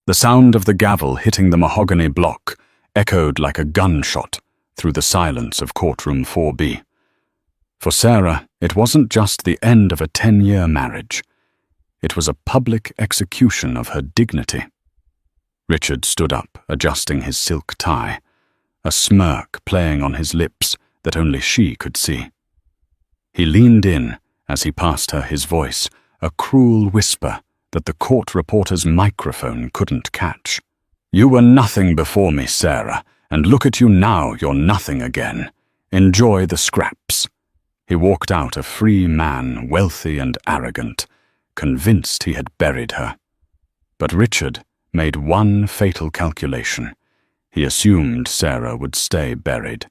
The sound of the gavel hitting the mahogany block echoed like a gunshot through the silence of courtroom 4B. For Sarah, it wasn't just the end of a 10-year marriage. It was a public execution of her dignity. Richard stood up, adjusting his silk tie, a smirk playing on his lips that only she could see. He leaned in as he passed her his voice, a cruel whisper that the court reporter's microphone couldn't catch. "You were nothing before me, Sarah, and look at you now, you're nothing again. Enjoy the scraps." He walked out a free man, wealthy and arrogant, convinced he had buried her. But Richard made one fatal calculation. He assumed Sarah would stay buried.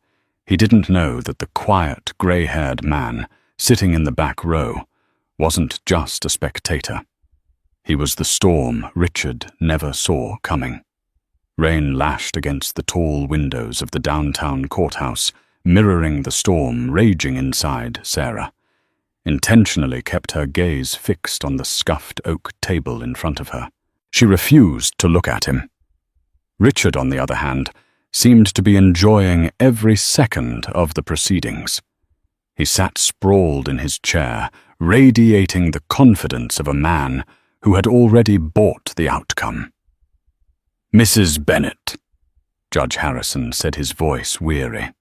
He didn't know that the quiet, grey-haired man sitting in the back row wasn't just a spectator. He was the storm Richard never saw coming. Rain lashed against the tall windows of the downtown courthouse, mirroring the storm raging inside Sarah. Intentionally kept her gaze fixed on the scuffed oak table in front of her. She refused to look at him. Richard, on the other hand, seemed to be enjoying every second of the proceedings. He sat sprawled in his chair, radiating the confidence of a man who had already bought the outcome. "Mrs. Bennet," Judge Harrison said, his voice weary,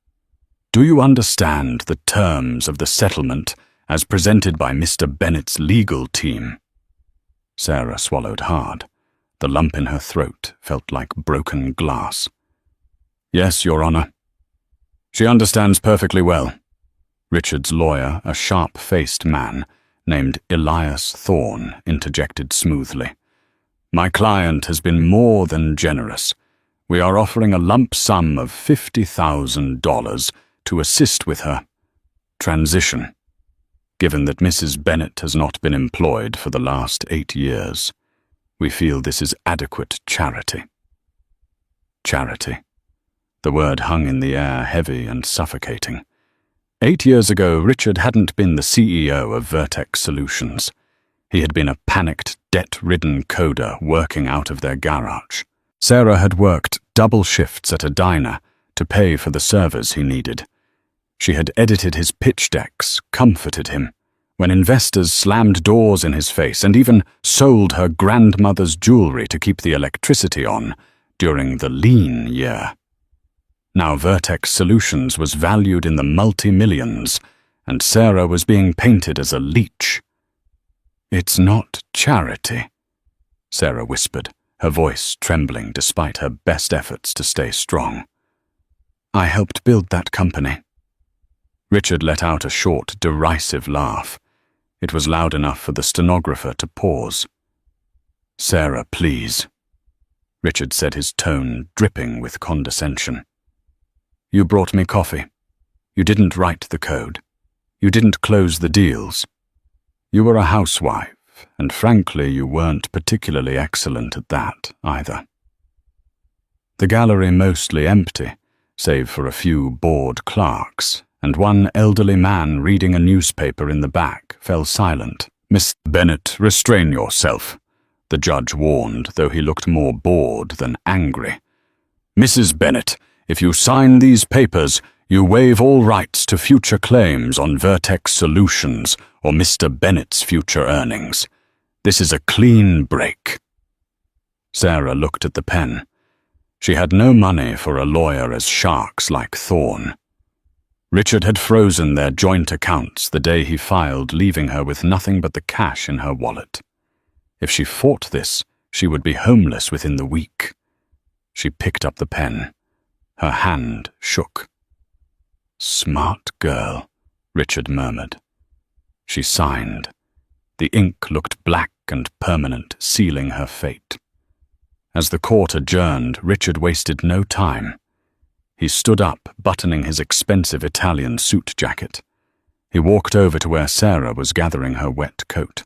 "do you understand the terms of the settlement as presented by Mr. Bennet's legal team?" Sarah swallowed hard. The lump in her throat felt like broken glass. "Yes, Your Honor." "She understands perfectly well." Richard's lawyer, a sharp-faced man named Elias Thorne, interjected smoothly. "My client has been more than generous. We are offering a lump sum of $50,000 to assist with her transition, given that Mrs. Bennet has not been employed for the last 8 years. We feel this is adequate charity." Charity. The word hung in the air, heavy and suffocating. 8 years ago, Richard hadn't been the CEO of Vertex Solutions. He had been a panicked, debt-ridden coder working out of their garage. Sarah had worked double shifts at a diner to pay for the servers he needed. She had edited his pitch decks, comforted him, when investors slammed doors in his face, and even sold her grandmother's jewelry to keep the electricity on during the lean year. Now Vertex Solutions was valued in the multi-millions, and Sarah was being painted as a leech. "It's not charity," Sarah whispered, her voice trembling despite her best efforts to stay strong. "I helped build that company." Richard let out a short, derisive laugh. It was loud enough for the stenographer to pause. "Sarah, please," Richard said, his tone dripping with condescension. "You brought me coffee. You didn't write the code. You didn't close the deals. You were a housewife, and frankly, you weren't particularly excellent at that either." The gallery mostly empty, save for a few bored clerks, and one elderly man reading a newspaper in the back fell silent. "Miss Bennet, restrain yourself," the judge warned, though he looked more bored than angry. "Mrs. Bennet, if you sign these papers, you waive all rights to future claims on Vertex Solutions or Mr. Bennet's future earnings. This is a clean break." Sarah looked at the pen. She had no money for a lawyer as sharks like Thorne. Richard had frozen their joint accounts the day he filed, leaving her with nothing but the cash in her wallet. If she fought this, she would be homeless within the week. She picked up the pen. Her hand shook. "Smart girl," Richard murmured. She signed. The ink looked black and permanent, sealing her fate. As the court adjourned, Richard wasted no time. He stood up, buttoning his expensive Italian suit jacket. He walked over to where Sarah was gathering her wet coat.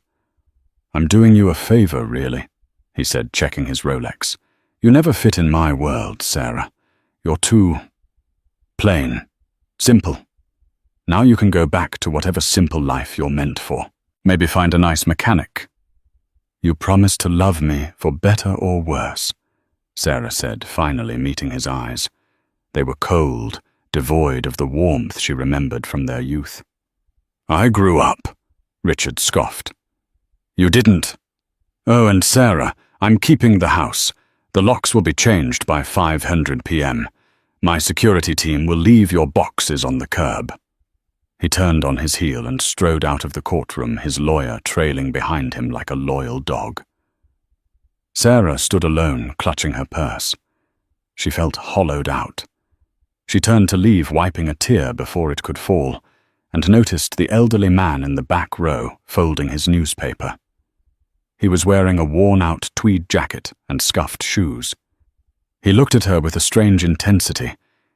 "I'm doing you a favor, really," he said, checking his Rolex. "You never fit in my world, Sarah. You're too plain, simple. Now you can go back to whatever simple life you're meant for. Maybe find a nice mechanic. You promised to love me for better or worse. Sarah said, finally meeting his eyes. They were cold, devoid of the warmth she remembered from their youth. "I grew up," Richard scoffed. "You didn't. Oh, and Sarah, I'm keeping the house. The locks will be changed by 500 p.m. My security team will leave your boxes on the curb." He turned on his heel and strode out of the courtroom, his lawyer trailing behind him like a loyal dog. Sarah stood alone, clutching her purse. She felt hollowed out. She turned to leave, wiping a tear before it could fall, and noticed the elderly man in the back row folding his newspaper. He was wearing a worn-out tweed jacket and scuffed shoes. He looked at her with a strange intensity,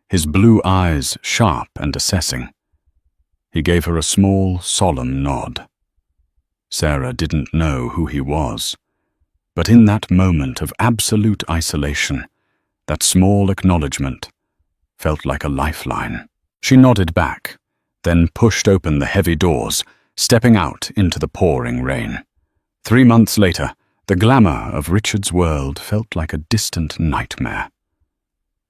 his blue eyes sharp and assessing. He gave her a small, solemn nod. Sarah didn't know who he was, but in that moment of absolute isolation, that small acknowledgement felt like a lifeline. She nodded back, then pushed open the heavy doors, stepping out into the pouring rain. 3 months later, the glamour of Richard's world felt like a distant nightmare.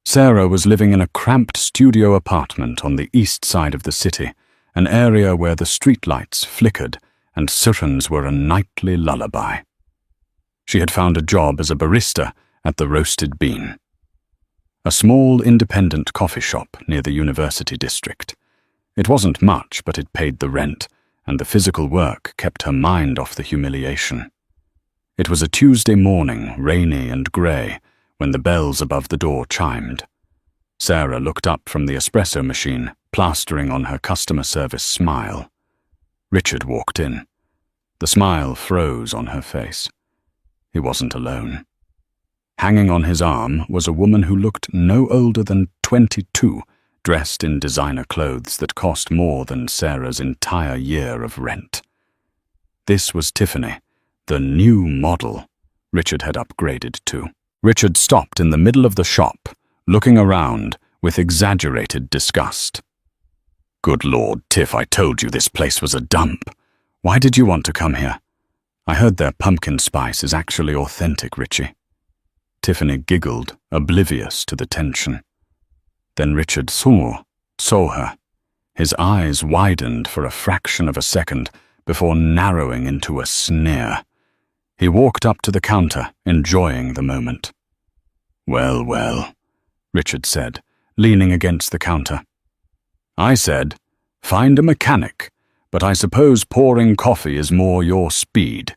Sarah was living in a cramped studio apartment on the east side of the city, an area where the streetlights flickered and sirens were a nightly lullaby. She had found a job as a barista at the Roasted Bean, a small independent coffee shop near the University District. It wasn't much, but it paid the rent, and the physical work kept her mind off the humiliation. It was a Tuesday morning, rainy and grey, when the bells above the door chimed. Sarah looked up from the espresso machine, plastering on her customer service smile. Richard walked in. The smile froze on her face. He wasn't alone. Hanging on his arm was a woman who looked no older than 22, dressed in designer clothes that cost more than Sarah's entire year of rent. This was Tiffany, the new model Richard had upgraded to. Richard stopped in the middle of the shop, looking around with exaggerated disgust. "Good Lord, Tiff, I told you this place was a dump. Why did you want to come here? I heard their pumpkin spice is actually authentic, Richie." Tiffany giggled, oblivious to the tension. Then Richard saw her. His eyes widened for a fraction of a second before narrowing into a sneer. He walked up to the counter, enjoying the moment. "Well, well," Richard said, leaning against the counter. "I said, find a mechanic, but I suppose pouring coffee is more your speed.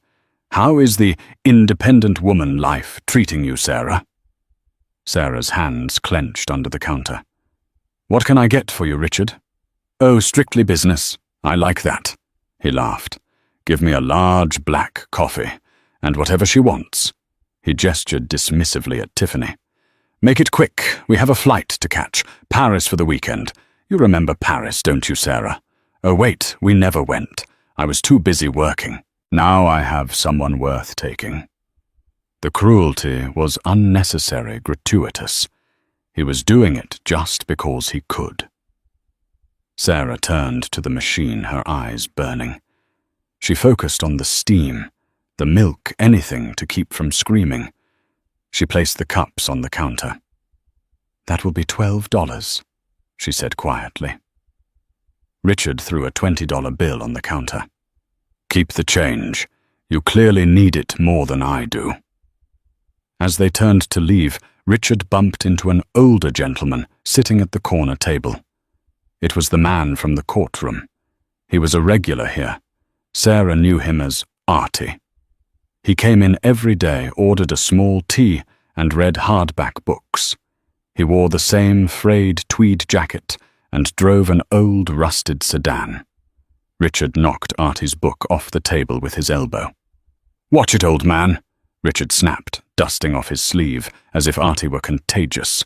How is the independent woman life treating you, Sarah?" Sarah's hands clenched under the counter. "What can I get for you, Richard?" "Oh, strictly business. I like that." He laughed. "Give me a large black coffee, and whatever she wants." He gestured dismissively at Tiffany. "Make it quick. We have a flight to catch. Paris for the weekend. You remember Paris, don't you, Sarah? Oh, wait, we never went. I was too busy working. Now I have someone worth taking." The cruelty was unnecessary, gratuitous. He was doing it just because he could. Sarah turned to the machine, her eyes burning. She focused on the steam, the milk, anything to keep from screaming. She placed the cups on the counter. "That will be $12, she said quietly. Richard threw a $20 bill on the counter. "Keep the change. You clearly need it more than I do." As they turned to leave, Richard bumped into an older gentleman sitting at the corner table. It was the man from the courtroom. He was a regular here. Sarah knew him as Artie. He came in every day, ordered a small tea, and read hardback books. He wore the same frayed tweed jacket and drove an old rusted sedan. Richard knocked Artie's book off the table with his elbow. "Watch it, old man," Richard snapped, dusting off his sleeve as if Artie were contagious.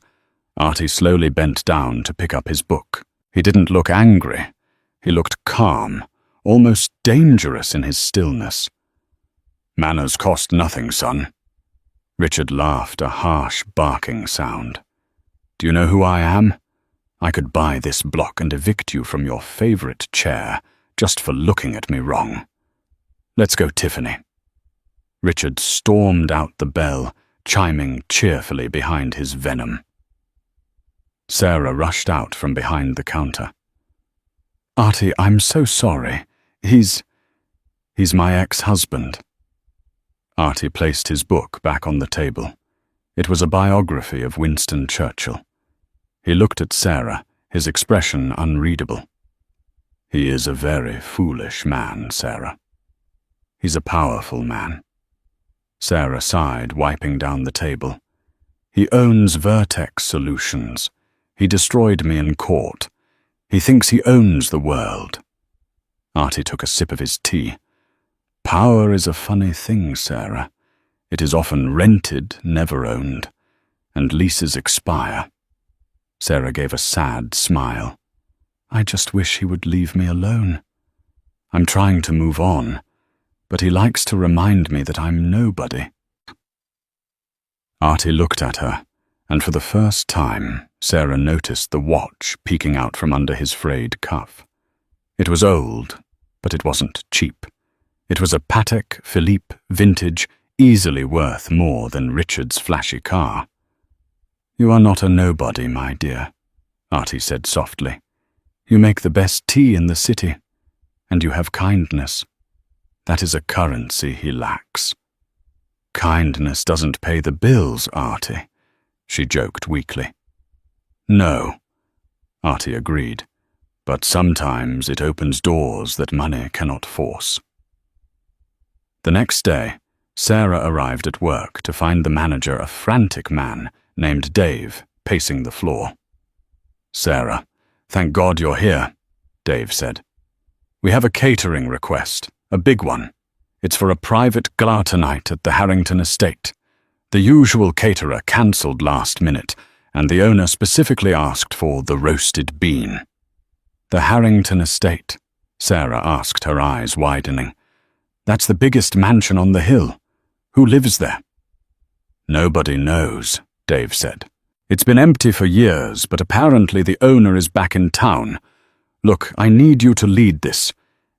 Artie slowly bent down to pick up his book. He didn't look angry. He looked calm, almost dangerous in his stillness. "Manners cost nothing, son." Richard laughed, a harsh, barking sound. "Do you know who I am? I could buy this block and evict you from your favorite chair just for looking at me wrong. Let's go, Tiffany." Richard stormed out the bell, chiming cheerfully behind his venom. Sarah rushed out from behind the counter. "Artie, I'm so sorry. He's my ex-husband." Artie placed his book back on the table. It was a biography of Winston Churchill. He looked at Sarah, his expression unreadable. "He is a very foolish man, Sarah. He's a powerful man." Sarah sighed, wiping down the table. "He owns Vertex Solutions. He destroyed me in court. He thinks he owns the world." Artie took a sip of his tea. "Power is a funny thing, Sarah. It is often rented, never owned, and leases expire." Sarah gave a sad smile. "I just wish he would leave me alone. I'm trying to move on, but he likes to remind me that I'm nobody." Artie looked at her, and for the first time, Sarah noticed the watch peeking out from under his frayed cuff. It was old, but it wasn't cheap. It was a Patek Philippe vintage, easily worth more than Richard's flashy car. "You are not a nobody, my dear," Artie said softly. "You make the best tea in the city, and you have kindness. That is a currency he lacks." "Kindness doesn't pay the bills, Artie," she joked weakly. "No," Artie agreed, "but sometimes it opens doors that money cannot force." The next day, Sarah arrived at work to find the manager a frantic man named Dave pacing the floor. "Sarah, thank God you're here," Dave said. "We have a catering request, a big one. It's for a private gala tonight at the Harrington estate. The usual caterer cancelled last minute, and the owner specifically asked for the roasted bean." "The Harrington estate?" Sarah asked, her eyes widening. "That's the biggest mansion on the hill. Who lives there?" "Nobody knows," Dave said. "It's been empty for years, but apparently the owner is back in town. Look, I need you to lead this.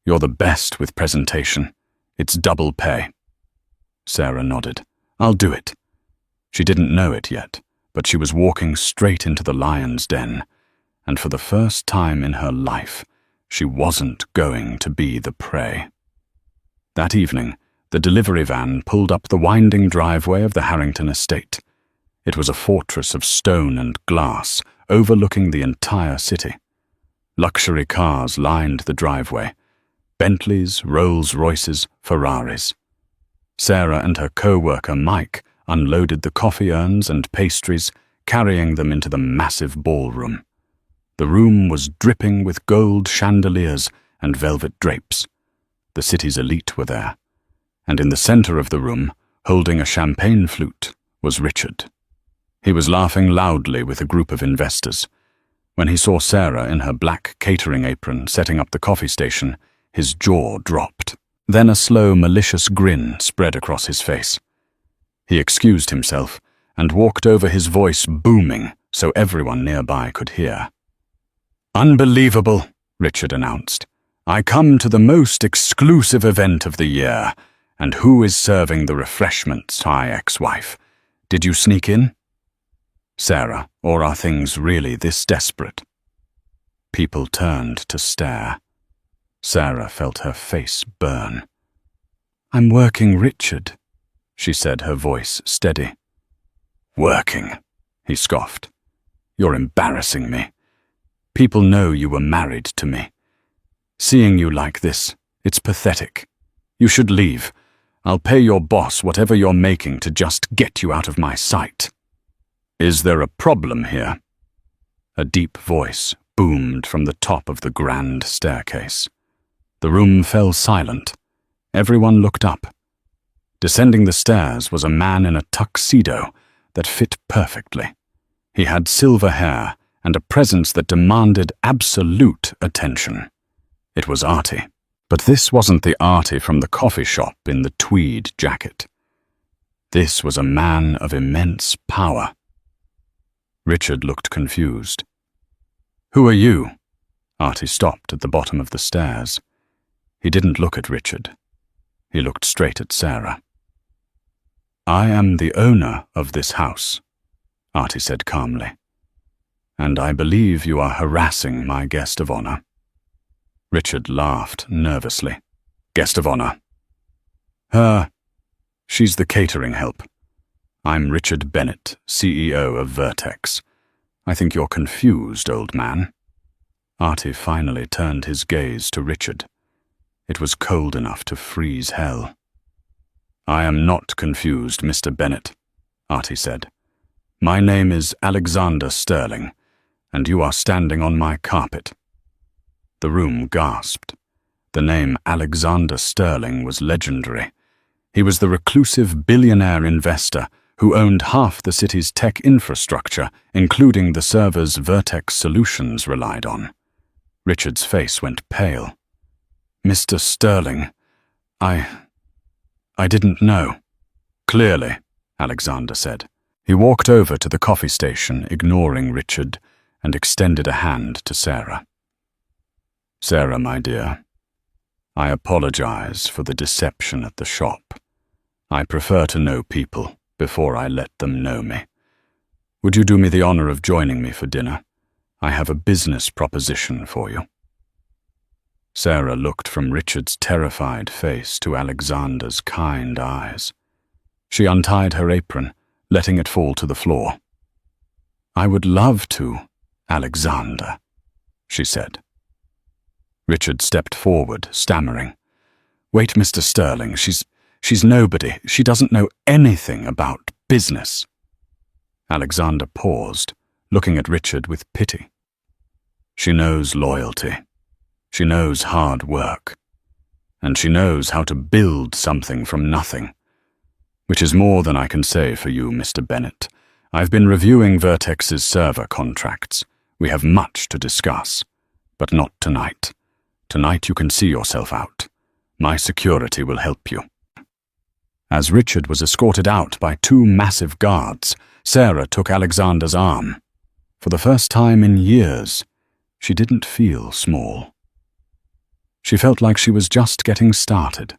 You're the best with presentation. It's double pay." Sarah nodded. "I'll do it." She didn't know it yet, but she was walking straight into the lion's den, and for the first time in her life, she wasn't going to be the prey. That evening, the delivery van pulled up the winding driveway of the Harrington estate. It was a fortress of stone and glass, overlooking the entire city. Luxury cars lined the driveway. Bentleys, Rolls-Royces, Ferraris. Sarah and her co-worker Mike unloaded the coffee urns and pastries, carrying them into the massive ballroom. The room was dripping with gold chandeliers and velvet drapes. The city's elite were there, and in the center of the room, holding a champagne flute, was Richard. He was laughing loudly with a group of investors. When he saw Sarah in her black catering apron setting up the coffee station, his jaw dropped. Then a slow, malicious grin spread across his face. He excused himself and walked over, his voice booming so everyone nearby could hear. "Unbelievable," Richard announced. "I come to the most exclusive event of the year, and who is serving the refreshments, my ex-wife? Did you sneak in?" "Sarah, or are things really this desperate?" People turned to stare. Sarah felt her face burn. "I'm working Richard," she said, her voice steady. "Working?" he scoffed. "You're embarrassing me. People know you were married to me. Seeing you like this, it's pathetic. You should leave. I'll pay your boss whatever you're making to just get you out of my sight." "Is there a problem here?" A deep voice boomed from the top of the grand staircase. The room fell silent. Everyone looked up. Descending the stairs was a man in a tuxedo that fit perfectly. He had silver hair and a presence that demanded absolute attention. It was Artie. But this wasn't the Artie from the coffee shop in the tweed jacket. This was a man of immense power. Richard looked confused. "Who are you?" Artie stopped at the bottom of the stairs. He didn't look at Richard. He looked straight at Sarah. I am the owner of this house, Artie said calmly, and I believe you are harassing my guest of honor. Richard laughed nervously. Guest of honor? She's the catering help. I'm Richard Bennett, CEO of Vertex. I think you're confused, old man. Artie finally turned his gaze to Richard. It was cold enough to freeze hell. I am not confused, Mr. Bennett, Artie said. My name is Alexander Sterling, and you are standing on my carpet. The room gasped. The name Alexander Sterling was legendary. He was the reclusive billionaire investor who owned half the city's tech infrastructure, including the servers Vertex Solutions relied on. Richard's face went pale. Mr. Sterling, I didn't know. Clearly, Alexander said. He walked over to the coffee station, ignoring Richard, and extended a hand to Sarah. Sarah, my dear, I apologize for the deception at the shop. I prefer to know people before I let them know me. Would you do me the honor of joining me for dinner? I have a business proposition for you. Sarah looked from Richard's terrified face to Alexander's kind eyes. She untied her apron, letting it fall to the floor. I would love to, Alexander, she said. Richard stepped forward, stammering. Wait, Mr. Sterling, she's nobody. She doesn't know anything about business. Alexander paused, looking at Richard with pity. She knows loyalty. She knows hard work. And she knows how to build something from nothing. Which is more than I can say for you, Mr. Bennett. I've been reviewing Vertex's server contracts. We have much to discuss. But not tonight. Tonight you can see yourself out. My security will help you. As Richard was escorted out by two massive guards, Sarah took Alexander's arm. For the first time in years, she didn't feel small. She felt like she was just getting started.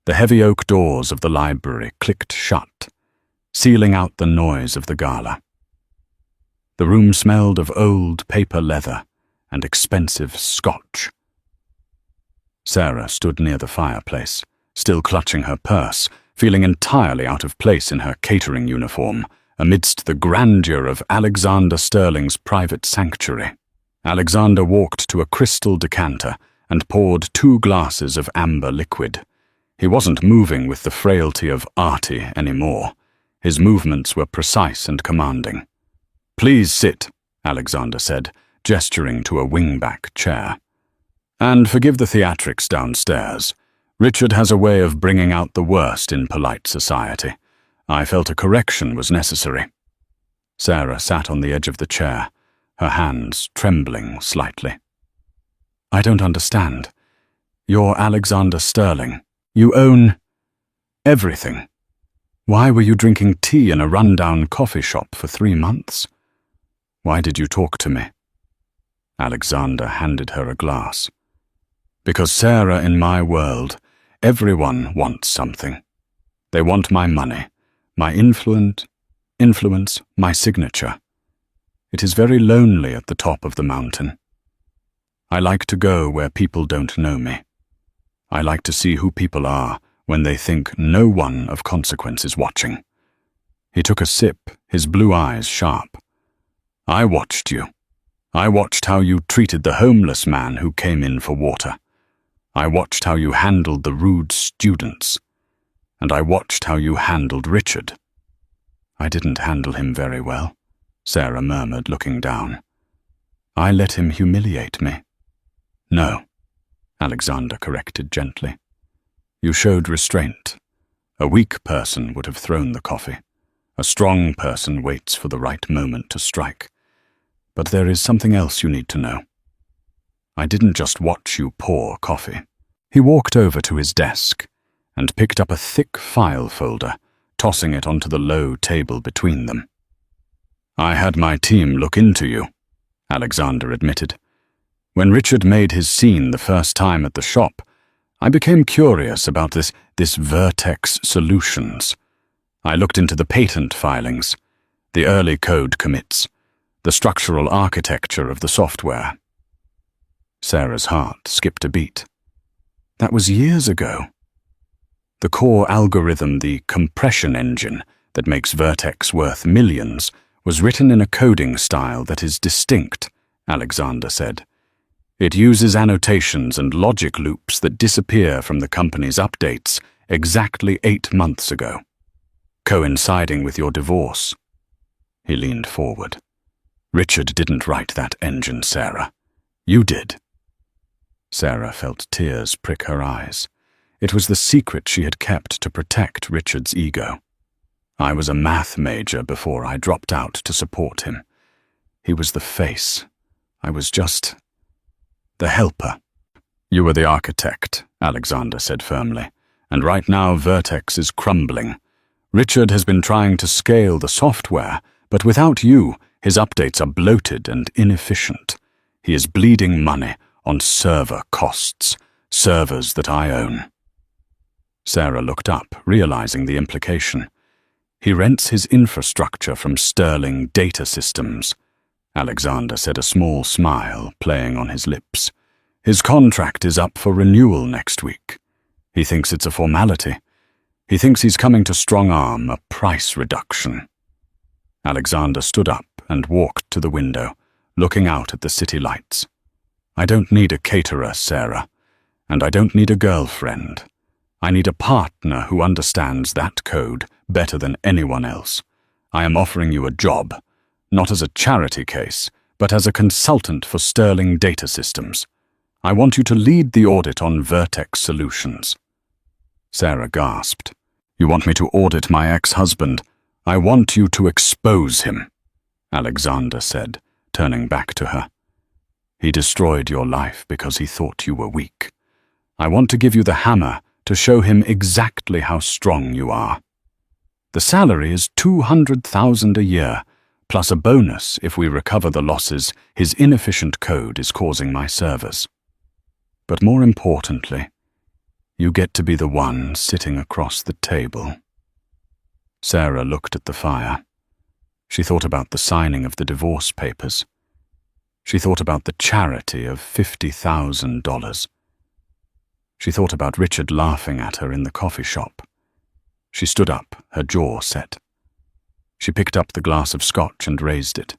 The heavy oak doors of the library clicked shut, sealing out the noise of the gala. The room smelled of old paper leather and expensive scotch. Sarah stood near the fireplace, still clutching her purse, feeling entirely out of place in her catering uniform, amidst the grandeur of Alexander Sterling's private sanctuary. Alexander walked to a crystal decanter and poured 2 glasses of amber liquid. He wasn't moving with the frailty of Artie anymore. His movements were precise and commanding. Please sit, Alexander said, gesturing to a wingback chair. And forgive the theatrics downstairs. Richard has a way of bringing out the worst in polite society. I felt a correction was necessary. Sarah sat on the edge of the chair, her hands trembling slightly. I don't understand. You're Alexander Sterling. You own everything. Why were you drinking tea in a rundown coffee shop for 3 months? Why did you talk to me? Alexander handed her a glass. Because, Sarah, in my world, everyone wants something. They want my money, my influence, my signature. It is very lonely at the top of the mountain. I like to go where people don't know me. I like to see who people are when they think no one of consequence is watching. He took a sip, his blue eyes sharp. I watched you. I watched how you treated the homeless man who came in for water. I watched how you handled the rude students. And I watched how you handled Richard. I didn't handle him very well, Sarah murmured, looking down. I let him humiliate me. No, Alexander corrected gently. You showed restraint. A weak person would have thrown the coffee. A strong person waits for the right moment to strike. But there is something else you need to know. I didn't just watch you pour coffee. He walked over to his desk and picked up a thick file folder, tossing it onto the low table between them. I had my team look into you, Alexander admitted. When Richard made his scene the first time at the shop, I became curious about this Vertex Solutions. I looked into the patent filings, the early code commits, the structural architecture of the software. Sarah's heart skipped a beat. That was years ago. The core algorithm, the compression engine that makes Vertex worth millions, was written in a coding style that is distinct, Alexander said. It uses annotations and logic loops that disappear from the company's updates exactly 8 months ago, coinciding with your divorce. He leaned forward. Richard didn't write that engine, Sarah. You did. Sarah felt tears prick her eyes. It was the secret she had kept to protect Richard's ego. I was a math major before I dropped out to support him. He was the face. I was just the helper. You were the architect, Alexander said firmly, and right now Vertex is crumbling. Richard has been trying to scale the software, but without you, his updates are bloated and inefficient. He is bleeding money on server costs, servers that I own. Sarah looked up, realizing the implication. He rents his infrastructure from Sterling Data Systems. Alexander said, a small smile playing on his lips. His contract is up for renewal next week. He thinks it's a formality. He thinks he's coming to strong-arm a price reduction. Alexander stood up and walked to the window, looking out at the city lights. I don't need a caterer, Sarah, and I don't need a girlfriend. I need a partner who understands that code better than anyone else. I am offering you a job, not as a charity case, but as a consultant for Sterling Data Systems. I want you to lead the audit on Vertex Solutions. Sarah gasped. You want me to audit my ex-husband? I want you to expose him, Alexander said, turning back to her. He destroyed your life because he thought you were weak. I want to give you the hammer to show him exactly how strong you are. The salary is $200,000 a year, plus a bonus if we recover the losses his inefficient code is causing my servers. But more importantly, you get to be the one sitting across the table. Sarah looked at the fire. She thought about the signing of the divorce papers. She thought about the charity of $50,000. She thought about Richard laughing at her in the coffee shop. She stood up, her jaw set. She picked up the glass of scotch and raised it.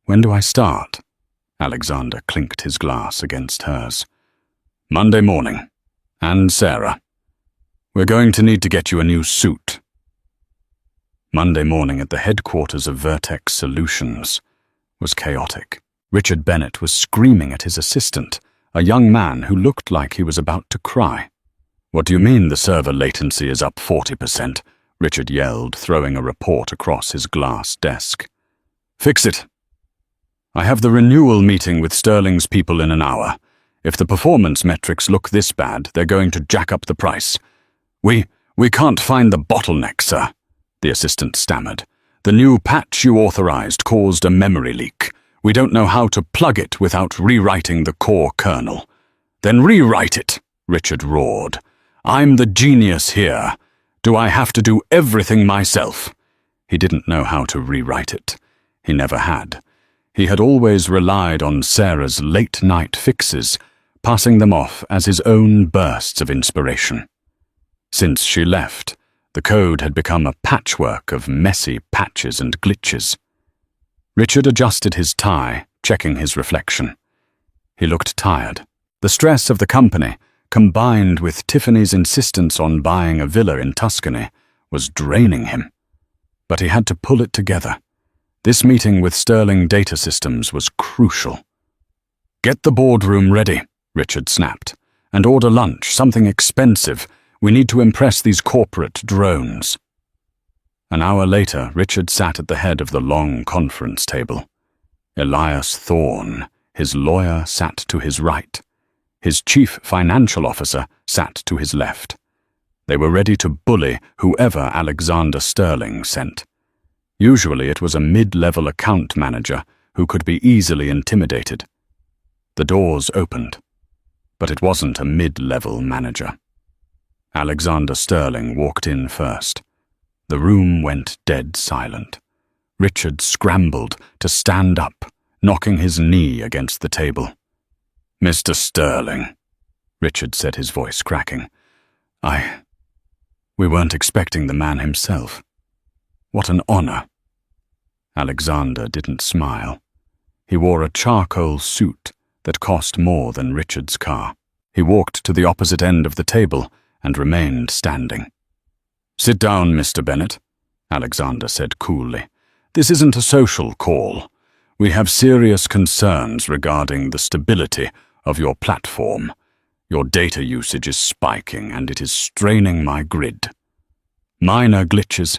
When do I start? Alexander clinked his glass against hers. Monday morning. And Sarah. We're going to need to get you a new suit. Monday morning at the headquarters of Vertex Solutions was chaotic. Richard Bennett was screaming at his assistant, a young man who looked like he was about to cry. What do you mean the server latency is up 40%? Richard yelled, throwing a report across his glass desk. Fix it. I have the renewal meeting with Sterling's people in an hour. If the performance metrics look this bad, they're going to jack up the price. We can't find the bottleneck, sir, the assistant stammered. The new patch you authorized caused a memory leak. We don't know how to plug it without rewriting the core kernel. Then rewrite it, Richard roared. I'm the genius here. Do I have to do everything myself? He didn't know how to rewrite it. He never had. He had always relied on Sarah's late-night fixes, passing them off as his own bursts of inspiration. Since she left, the code had become a patchwork of messy patches and glitches. Richard adjusted his tie, checking his reflection. He looked tired. The stress of the company, combined with Tiffany's insistence on buying a villa in Tuscany, was draining him. But he had to pull it together. This meeting with Sterling Data Systems was crucial. Get the boardroom ready, Richard snapped, and order lunch, something expensive. We need to impress these corporate drones. An hour later, Richard sat at the head of the long conference table. Elias Thorne, his lawyer, sat to his right. His chief financial officer sat to his left. They were ready to bully whoever Alexander Sterling sent. Usually it was a mid-level account manager who could be easily intimidated. The doors opened. but it wasn't a mid-level manager. Alexander Sterling walked in first. The room went dead silent. Richard scrambled to stand up, knocking his knee against the table. "Mr. Sterling," Richard said, his voice cracking. We weren't expecting the man himself. What an honor." Alexander didn't smile. He wore a charcoal suit that cost more than Richard's car. He walked to the opposite end of the table and remained standing. "Sit down, Mr. Bennett," Alexander said coolly. "This isn't a social call. We have serious concerns regarding the stability of your platform. Your data usage is spiking and it is straining my grid." "Minor glitches."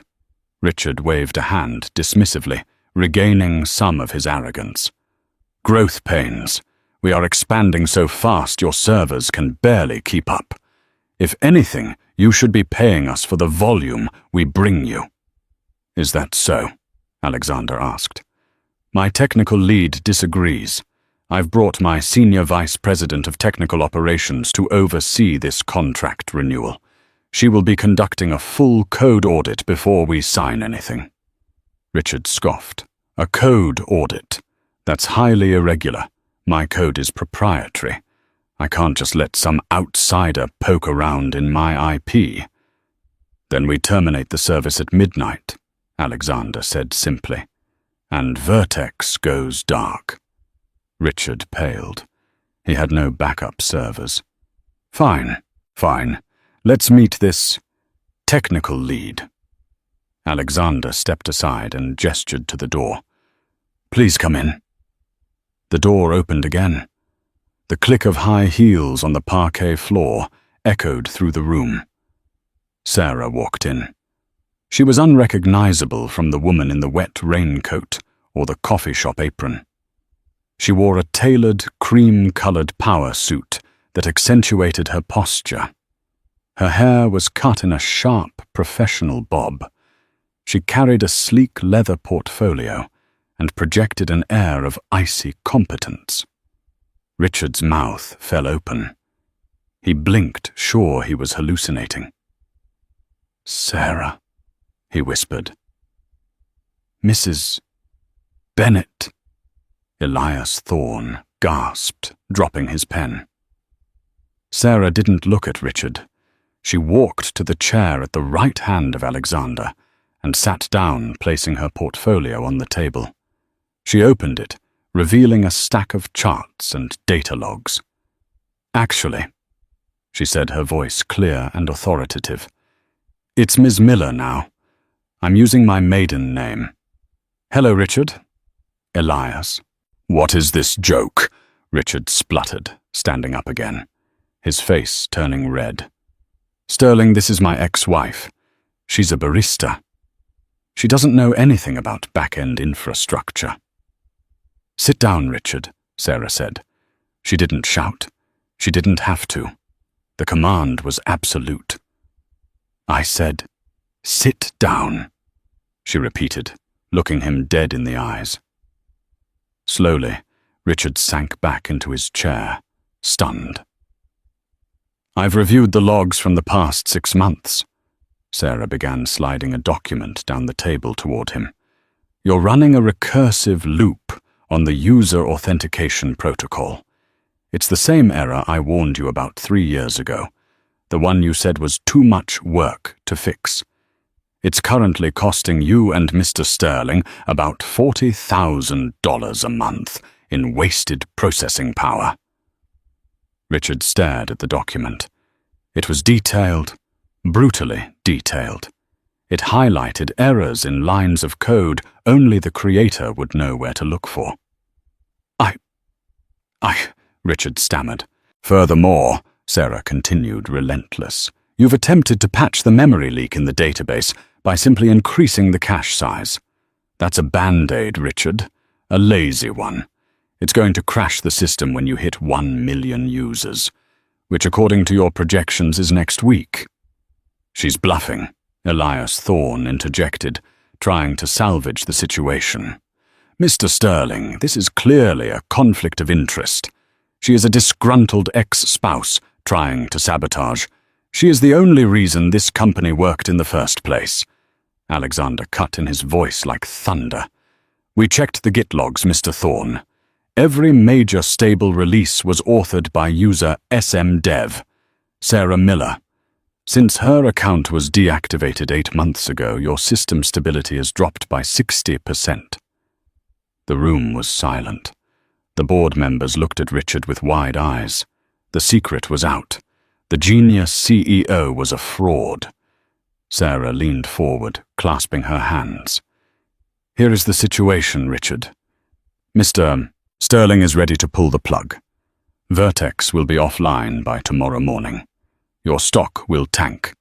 Richard waved a hand dismissively, regaining some of his arrogance. "Growth pains. We are expanding so fast your servers can barely keep up. If anything, you should be paying us for the volume we bring you." "Is that so?" Alexander asked. "My technical lead disagrees. I've brought my senior vice president of technical operations to oversee this contract renewal. She will be conducting a full code audit before we sign anything." Richard scoffed. "A code audit? That's highly irregular. My code is proprietary. I can't just let some outsider poke around in my IP." "Then we terminate the service at midnight," Alexander said simply. "And Vertex goes dark." Richard paled. He had no backup servers. Fine. Let's meet this technical lead." Alexander stepped aside and gestured to the door. "Please come in." The door opened again. The click of high heels on the parquet floor echoed through the room. Sarah walked in. She was unrecognizable from the woman in the wet raincoat or the coffee shop apron. She wore a tailored, cream-colored power suit that accentuated her posture. Her hair was cut in a sharp, professional bob. She carried a sleek leather portfolio and projected an air of icy competence. Richard's mouth fell open. He blinked, sure he was hallucinating. "Sarah," he whispered. "Mrs. Bennett." Elias Thorne gasped, dropping his pen. Sarah didn't look at Richard. She walked to the chair at the right hand of Alexander and sat down, placing her portfolio on the table. She opened it, revealing a stack of charts and data logs. "Actually," she said, her voice clear and authoritative, "it's Ms. Miller now. I'm using my maiden name. Hello, Richard." "Elias." "What is this joke?" Richard spluttered, standing up again, his face turning red. "Sterling, this is my ex-wife. She's a barista. She doesn't know anything about back-end infrastructure." "Sit down, Richard," Sarah said. She didn't shout. She didn't have to. The command was absolute. "I said, sit down," she repeated, looking him dead in the eyes. Slowly, Richard sank back into his chair, stunned. "I've reviewed the logs from the past 6 months." Sarah began sliding a document down the table toward him. "You're running a recursive loop on the user authentication protocol. It's the same error I warned you about 3 years ago, the one you said was too much work to fix. It's currently costing you and Mr. Sterling about $40,000 a month in wasted processing power." Richard stared at the document. It was detailed, brutally detailed. It highlighted errors in lines of code only the creator would know where to look for. Richard stammered. "Furthermore," Sarah continued, relentless, "you've attempted to patch the memory leak in the database by simply increasing the cache size. That's a band-aid, Richard, a lazy one. It's going to crash the system when you hit 1 million users, which according to your projections is next week." "She's bluffing," Elias Thorne interjected, trying to salvage the situation. "Mr. Sterling, this is clearly a conflict of interest. She is a disgruntled ex-spouse trying to sabotage. She is the only reason this company worked in the first place." Alexander cut in his voice like thunder. "We checked the Git logs, Mr. Thorne. Every major stable release was authored by user smdev, Sarah Miller. Since her account was deactivated 8 months ago, your system stability has dropped by 60%. The room was silent. The board members looked at Richard with wide eyes. The secret was out. The genius CEO was a fraud. Sarah leaned forward, clasping her hands. "Here is the situation, Richard. Mr. Sterling is ready to pull the plug. Vertex will be offline by tomorrow morning. Your stock will tank.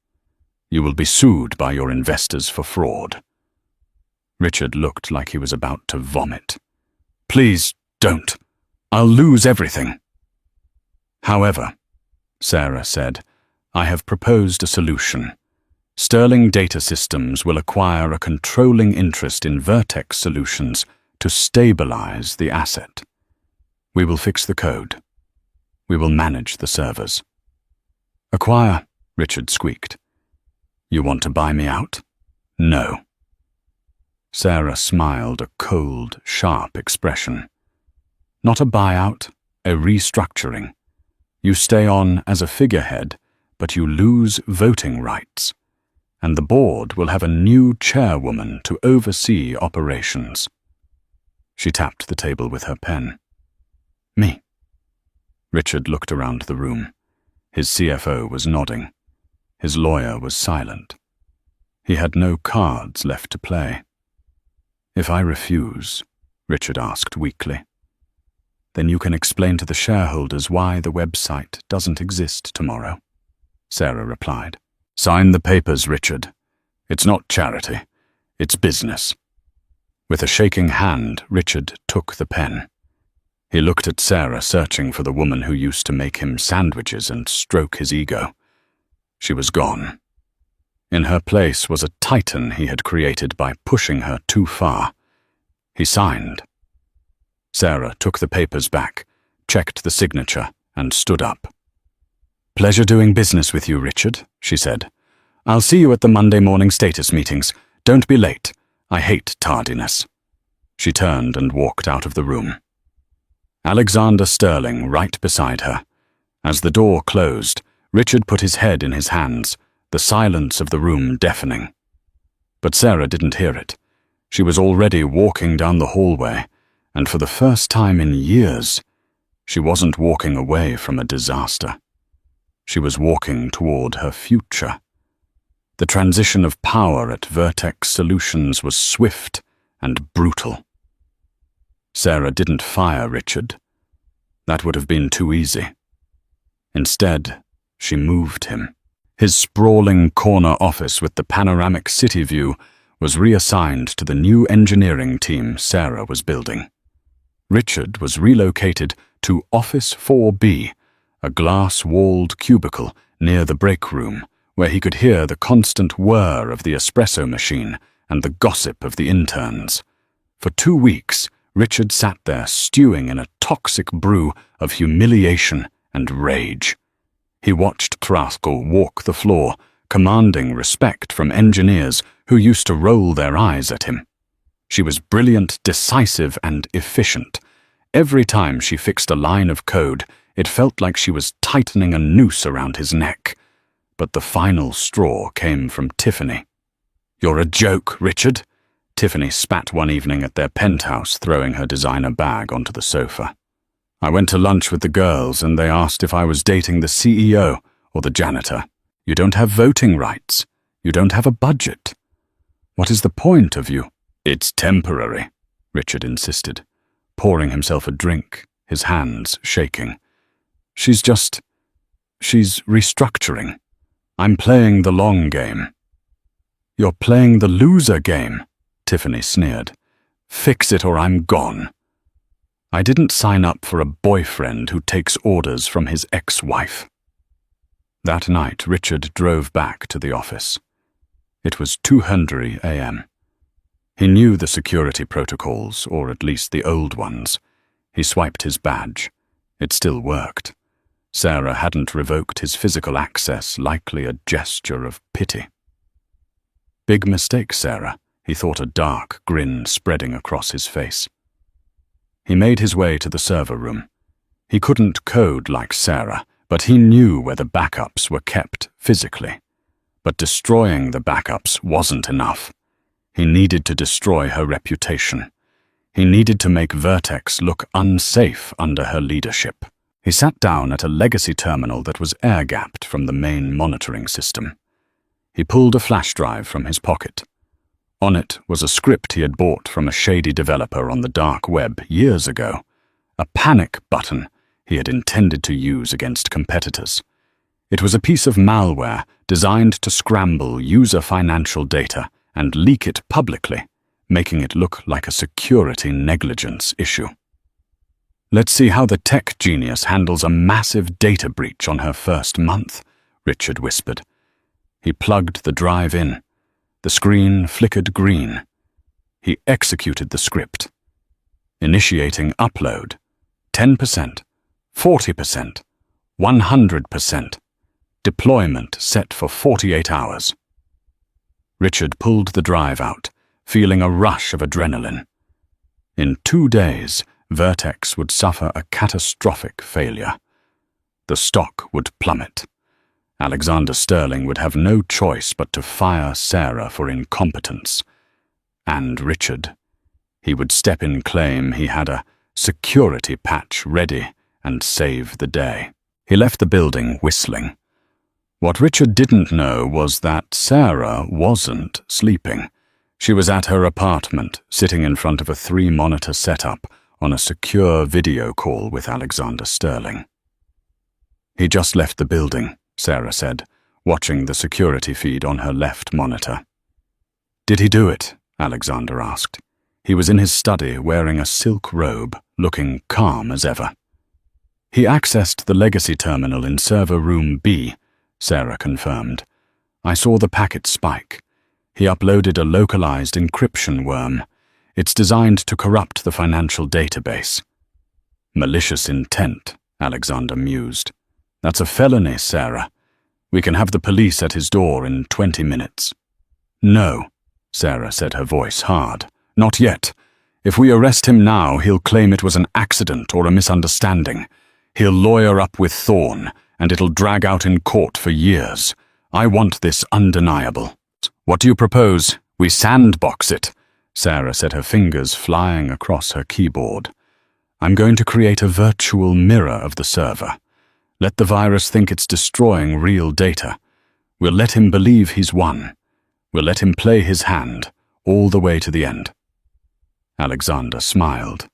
You will be sued by your investors for fraud." Richard looked like he was about to vomit. "Please don't. I'll lose everything." "However," Sarah said, "I have proposed a solution. Sterling Data Systems will acquire a controlling interest in Vertex Solutions to stabilize the asset. We will fix the code. We will manage the servers." "Acquire," Richard squeaked. "You want to buy me out?" "No." Sarah smiled a cold, sharp expression. "Not a buyout, a restructuring. You stay on as a figurehead, but you lose voting rights. And the board will have a new chairwoman to oversee operations." She tapped the table with her pen. "Me." Richard looked around the room. His CFO was nodding. His lawyer was silent. He had no cards left to play. "If I refuse," Richard asked weakly, "then you can explain to the shareholders why the website doesn't exist tomorrow," Sarah replied. "Sign the papers, Richard. It's not charity. It's business." With a shaking hand, Richard took the pen. He looked at Sarah, searching for the woman who used to make him sandwiches and stroke his ego. She was gone. In her place was a titan he had created by pushing her too far. He signed. Sarah took the papers back, checked the signature, and stood up. "Pleasure doing business with you, Richard," she said. "I'll see you at the Monday morning status meetings. Don't be late. I hate tardiness." She turned and walked out of the room. Alexander Sterling right beside her. As the door closed, Richard put his head in his hands, the silence of the room deafening. But Sarah didn't hear it. She was already walking down the hallway, and for the first time in years, she wasn't walking away from a disaster. She was walking toward her future. The transition of power at Vertex Solutions was swift and brutal. Sarah didn't fire Richard. That would have been too easy. Instead, she moved him. His sprawling corner office with the panoramic city view was reassigned to the new engineering team Sarah was building. Richard was relocated to Office 4B, a glass-walled cubicle near the break room, where he could hear the constant whir of the espresso machine and the gossip of the interns. For 2 weeks, Richard sat there stewing in a toxic brew of humiliation and rage. He watched Traskell walk the floor, commanding respect from engineers who used to roll their eyes at him. She was brilliant, decisive, and efficient. Every time she fixed a line of code, it felt like she was tightening a noose around his neck. But the final straw came from Tiffany. "You're a joke, Richard," Tiffany spat one evening at their penthouse, throwing her designer bag onto the sofa. "I went to lunch with the girls and they asked if I was dating the CEO or the janitor. You don't have voting rights. You don't have a budget. What is the point of you?" "It's temporary," Richard insisted, pouring himself a drink, his hands shaking. She's restructuring. I'm playing the long game." "You're playing the loser game," Tiffany sneered. "Fix it or I'm gone." "I didn't sign up for a boyfriend who takes orders from his ex-wife." That night, Richard drove back to the office. It was 2:00 a.m. He knew the security protocols, or at least the old ones. He swiped his badge. It still worked. Sarah hadn't revoked his physical access, likely a gesture of pity. Big mistake, Sarah, he thought, a dark grin spreading across his face. He made his way to the server room. He couldn't code like Sarah, but he knew where the backups were kept physically. But destroying the backups wasn't enough. He needed to destroy her reputation. He needed to make Vertex look unsafe under her leadership. He sat down at a legacy terminal that was air-gapped from the main monitoring system. He pulled a flash drive from his pocket. On it was a script he had bought from a shady developer on the dark web years ago, a panic button he had intended to use against competitors. It was a piece of malware designed to scramble user financial data and leak it publicly, making it look like a security negligence issue. Let's see how the tech genius handles a massive data breach on her first month, Richard whispered. He plugged the drive in. The screen flickered green. He executed the script. Initiating upload. 10%, 40%, 100%. Deployment set for 48 hours. Richard pulled the drive out, feeling a rush of adrenaline. In 2 days, Vertex would suffer a catastrophic failure. The stock would plummet. Alexander Sterling would have no choice but to fire Sarah for incompetence. And Richard. He would step in claim he had a security patch ready and save the day. He left the building whistling. What Richard didn't know was that Sarah wasn't sleeping. She was at her apartment, sitting in front of a 3-monitor setup on a secure video call with Alexander Sterling. He just left the building, Sarah said, watching the security feed on her left monitor. Did he do it? Alexander asked. He was in his study wearing a silk robe, looking calm as ever. He accessed the legacy terminal in server room B, Sarah confirmed. I saw the packet spike. He uploaded a localized encryption worm. It's designed to corrupt the financial database. Malicious intent, Alexander mused. That's a felony, Sarah. We can have the police at his door in 20 minutes. No, Sarah said, her voice hard. Not yet. If we arrest him now, he'll claim it was an accident or a misunderstanding. He'll lawyer up with Thorne, and it'll drag out in court for years. I want this undeniable. What do you propose? We sandbox it, Sarah said, her fingers flying across her keyboard. I'm going to create a virtual mirror of the server. Let the virus think it's destroying real data. We'll let him believe he's won. We'll let him play his hand, all the way to the end. Alexander smiled.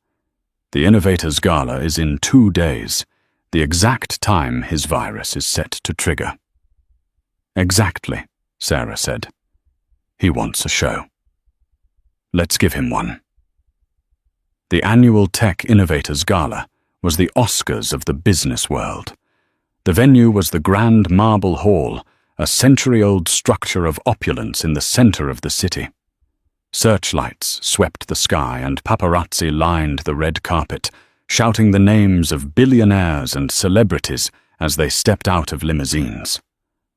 The Innovators Gala is in 2 days, the exact time his virus is set to trigger. Exactly, Sarah said. He wants a show. Let's give him one. The annual Tech Innovators Gala was the Oscars of the business world. The venue was the Grand Marble Hall, a century-old structure of opulence in the center of the city. Searchlights swept the sky and paparazzi lined the red carpet, shouting the names of billionaires and celebrities as they stepped out of limousines.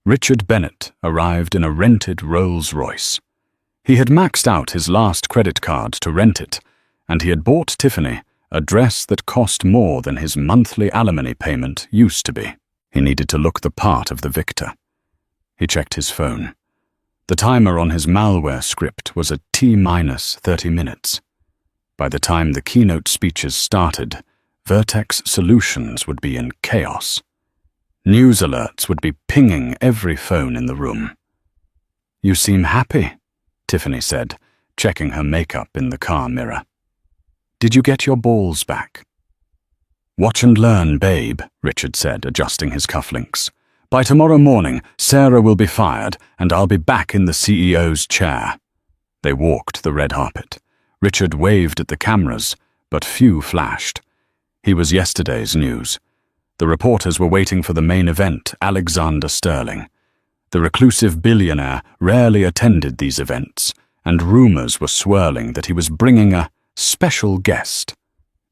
Richard Bennett arrived in a rented Rolls-Royce. He had maxed out his last credit card to rent it, and he had bought Tiffany a dress that cost more than his monthly alimony payment used to be. He needed to look the part of the victor. He checked his phone. The timer on his malware script was at T-minus 30 minutes. By the time the keynote speeches started, Vertex Solutions would be in chaos. News alerts would be pinging every phone in the room. You seem happy, Tiffany said, checking her makeup in the car mirror. Did you get your balls back? Watch and learn, babe, Richard said, adjusting his cufflinks. By tomorrow morning, Sarah will be fired, and I'll be back in the CEO's chair. They walked the red carpet. Richard waved at the cameras, but few flashed. He was yesterday's news. The reporters were waiting for the main event, Alexander Sterling. The reclusive billionaire rarely attended these events, and rumors were swirling that he was bringing a special guest.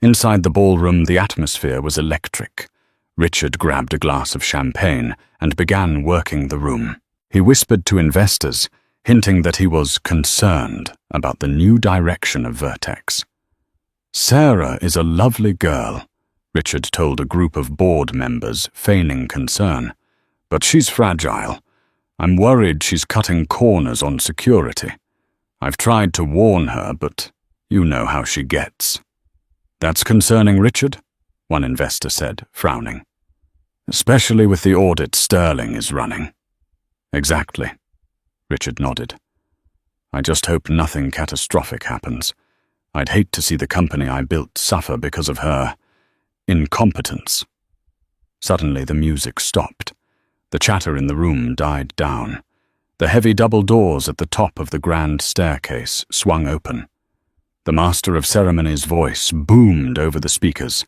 Inside the ballroom, the atmosphere was electric. Richard grabbed a glass of champagne and began working the room. He whispered to investors, hinting that he was concerned about the new direction of Vertex. "Sarah is a lovely girl," Richard told a group of board members, feigning concern. "But she's fragile. I'm worried she's cutting corners on security. I've tried to warn her, but you know how she gets." "That's concerning, Richard," one investor said, frowning. "Especially with the audit Sterling is running." "Exactly," Richard nodded. "I just hope nothing catastrophic happens. I'd hate to see the company I built suffer because of her incompetence." Suddenly the music stopped. The chatter in the room died down. The heavy double doors at the top of the grand staircase swung open. The master of ceremonies' voice boomed over the speakers.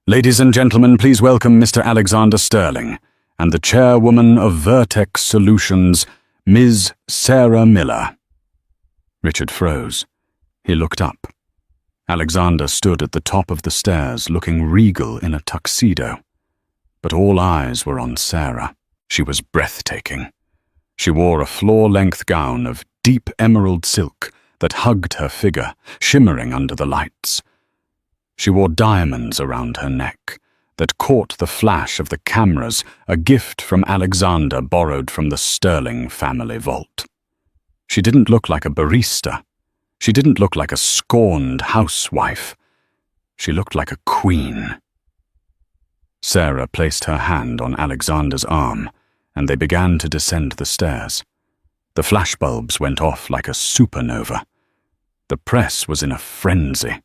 "Ladies and gentlemen, please welcome Mr. Alexander Sterling and the chairwoman of Vertex Solutions, Ms. Sarah Miller." Richard froze. He looked up. Alexander stood at the top of the stairs, looking regal in a tuxedo. But all eyes were on Sarah. She was breathtaking. She wore a floor-length gown of deep emerald silk that hugged her figure, shimmering under the lights. She wore diamonds around her neck that caught the flash of the cameras, a gift from Alexander borrowed from the Sterling family vault. She didn't look like a barista. She didn't look like a scorned housewife. She looked like a queen. Sarah placed her hand on Alexander's arm, and they began to descend the stairs. The flashbulbs went off like a supernova. The press was in a frenzy.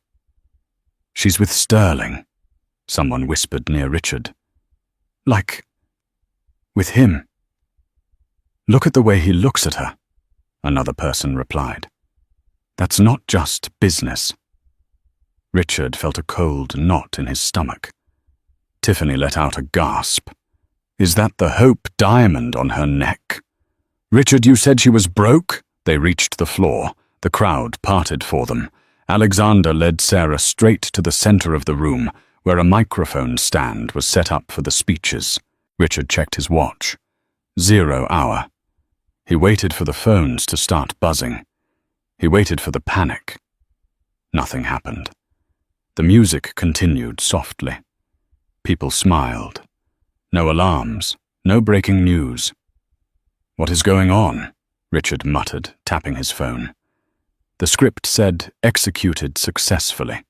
"She's with Sterling," someone whispered near Richard. "Like, with him." "Look at the way he looks at her," another person replied. "That's not just business." Richard felt a cold knot in his stomach. Tiffany let out a gasp. "Is that the Hope diamond on her neck?" "Richard, you said she was broke?" They reached the floor. The crowd parted for them. Alexander led Sarah straight to the center of the room, where a microphone stand was set up for the speeches. Richard checked his watch. 0 hour. He waited for the phones to start buzzing. He waited for the panic. Nothing happened. The music continued softly. People smiled. No alarms, no breaking news. "What is going on?" Richard muttered, tapping his phone. The script said, "Executed successfully."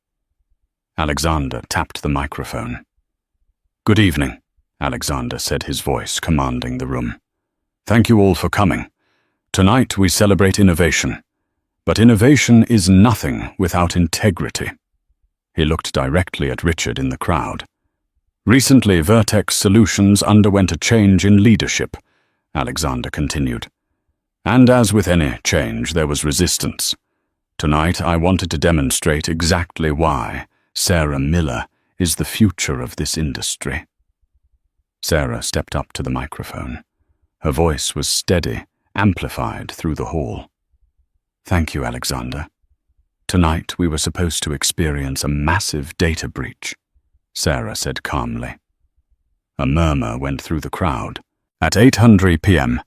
Alexander tapped the microphone. "Good evening," Alexander said, his voice commanding the room. "Thank you all for coming. Tonight we celebrate innovation. But innovation is nothing without integrity." He looked directly at Richard in the crowd. "Recently, Vertex Solutions underwent a change in leadership," Alexander continued. "And as with any change, there was resistance. Tonight, I wanted to demonstrate exactly why Sarah Miller is the future of this industry." Sarah stepped up to the microphone. Her voice was steady, amplified through the hall. "Thank you, Alexander. Tonight, we were supposed to experience a massive data breach," Sarah said calmly. A murmur went through the crowd. At 8:00 p.m.,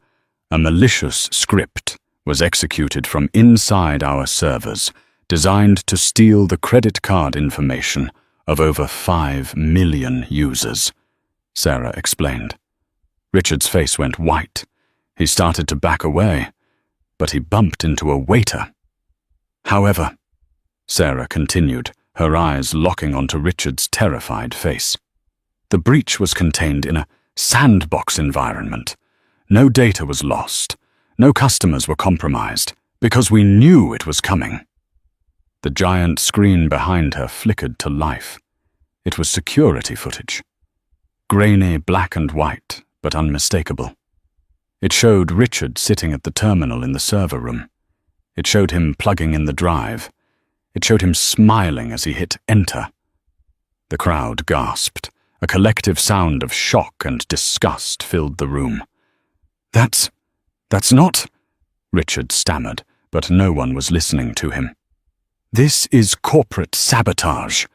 a malicious script was executed from inside our servers, designed to steal the credit card information of over 5 million users, Sarah explained. Richard's face went white. He started to back away, but he bumped into a waiter. "However," Sarah continued, her eyes locking onto Richard's terrified face, "the breach was contained in a sandbox environment. No data was lost. No customers were compromised, because we knew it was coming." The giant screen behind her flickered to life. It was security footage. Grainy black and white, but unmistakable. It showed Richard sitting at the terminal in the server room. It showed him plugging in the drive. It showed him smiling as he hit enter. The crowd gasped. A collective sound of shock and disgust filled the room. That's not," Richard stammered, but no one was listening to him. "This is corporate sabotage,"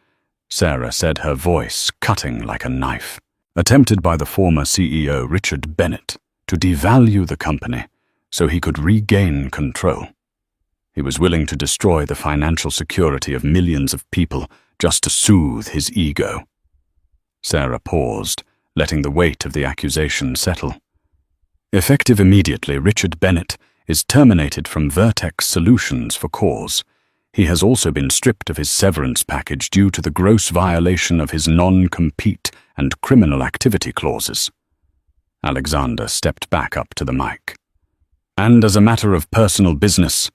Sarah said, her voice cutting like a knife. Attempted by the former CEO Richard Bennett to devalue the company so he could regain control. He was willing to destroy the financial security of millions of people just to soothe his ego. Sarah paused, letting the weight of the accusation settle. Effective immediately, Richard Bennett is terminated from Vertex Solutions for cause. He has also been stripped of his severance package due to the gross violation of his non-compete and criminal activity clauses. Alexander stepped back up to the mic. And as a matter of personal business,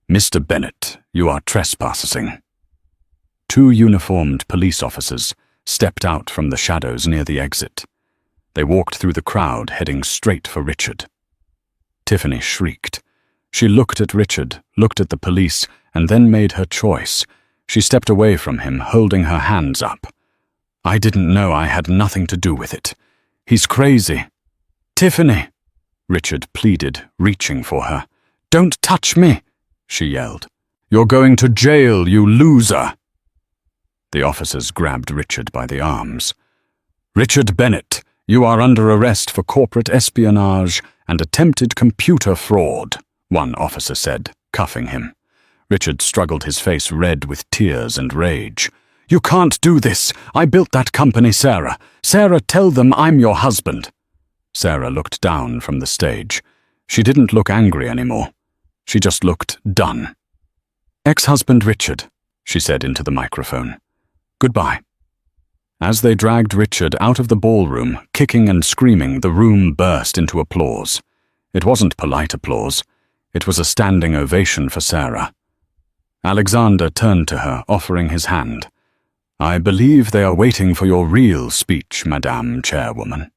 Mr. Bennett, you are trespassing. Two uniformed police officers stepped out from the shadows near the exit. They walked through the crowd, heading straight for Richard. Tiffany shrieked. She looked at Richard, looked at the police, and then made her choice. She stepped away from him, holding her hands up. I didn't know I had nothing to do with it. He's crazy. Tiffany, Richard pleaded, reaching for her. Don't touch me, she yelled. You're going to jail, you loser. The officers grabbed Richard by the arms. Richard Bennett, you are under arrest for corporate espionage and attempted computer fraud, one officer said, cuffing him. Richard struggled, his face red with tears and rage. You can't do this. I built that company, Sarah. Sarah, tell them I'm your husband. Sarah looked down from the stage. She didn't look angry anymore. She just looked done. Ex-husband Richard, she said into the microphone. Goodbye. As they dragged Richard out of the ballroom, kicking and screaming, the room burst into applause. It wasn't polite applause. It was a standing ovation for Sarah. Alexander turned to her, offering his hand. I believe they are waiting for your real speech, Madame Chairwoman.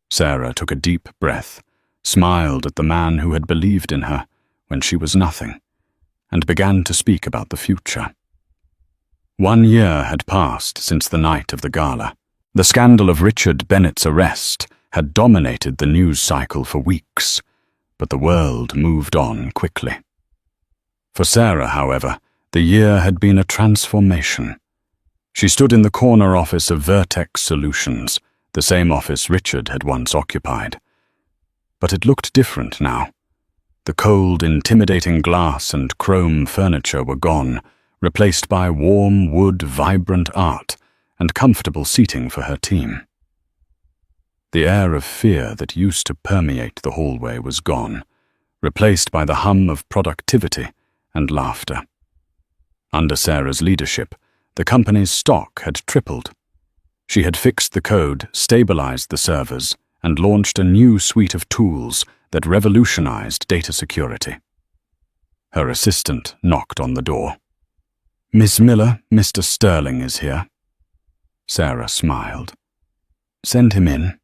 Sarah took a deep breath, smiled at the man who had believed in her when she was nothing, and began to speak about the future. 1 year had passed since the night of the gala. The scandal of Richard Bennett's arrest had dominated the news cycle for weeks, but the world moved on quickly. For Sarah, however, the year had been a transformation. She stood in the corner office of Vertex Solutions, the same office Richard had once occupied. But it looked different now. The cold, intimidating glass and chrome furniture were gone, replaced by warm wood, vibrant art, and comfortable seating for her team. The air of fear that used to permeate the hallway was gone, replaced by the hum of productivity and laughter. Under Sarah's leadership, the company's stock had tripled. She had fixed the code, stabilized the servers, and launched a new suite of tools that revolutionized data security. Her assistant knocked on the door. Miss Miller, Mr. Sterling is here. Sarah smiled. Send him in.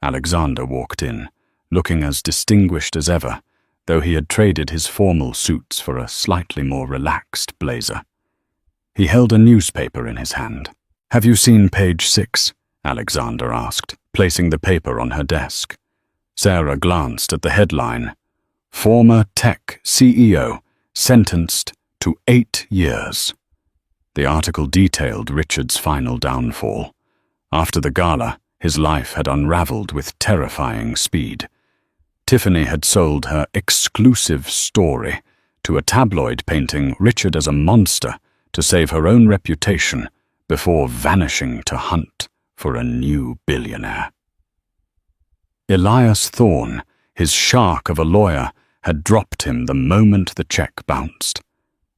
Alexander walked in, looking as distinguished as ever, though he had traded his formal suits for a slightly more relaxed blazer. He held a newspaper in his hand. Have you seen page 6? Alexander asked, placing the paper on her desk. Sarah glanced at the headline. Former tech CEO sentenced to 8 years. The article detailed Richard's final downfall. After the gala, his life had unraveled with terrifying speed. Tiffany had sold her exclusive story to a tabloid painting Richard as a monster to save her own reputation before vanishing to hunt for a new billionaire. Elias Thorne, his shark of a lawyer, had dropped him the moment the check bounced.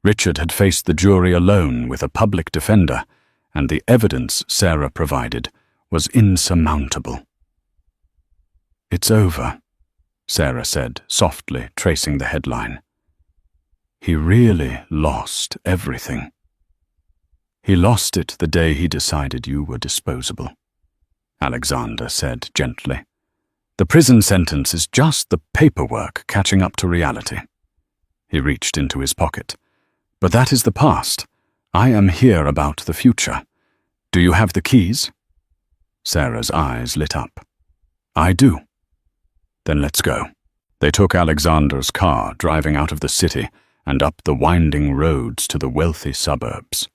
Richard had faced the jury alone with a public defender, and the evidence Sarah provided was insurmountable. It's over, Sarah said, softly tracing the headline. He really lost everything. He lost it the day he decided you were disposable, Alexander said gently. The prison sentence is just the paperwork catching up to reality. He reached into his pocket. But that is the past. I am here about the future. Do you have the keys? Sarah's eyes lit up. I do. Then let's go. They took Alexander's car, driving out of the city and up the winding roads to the wealthy suburbs.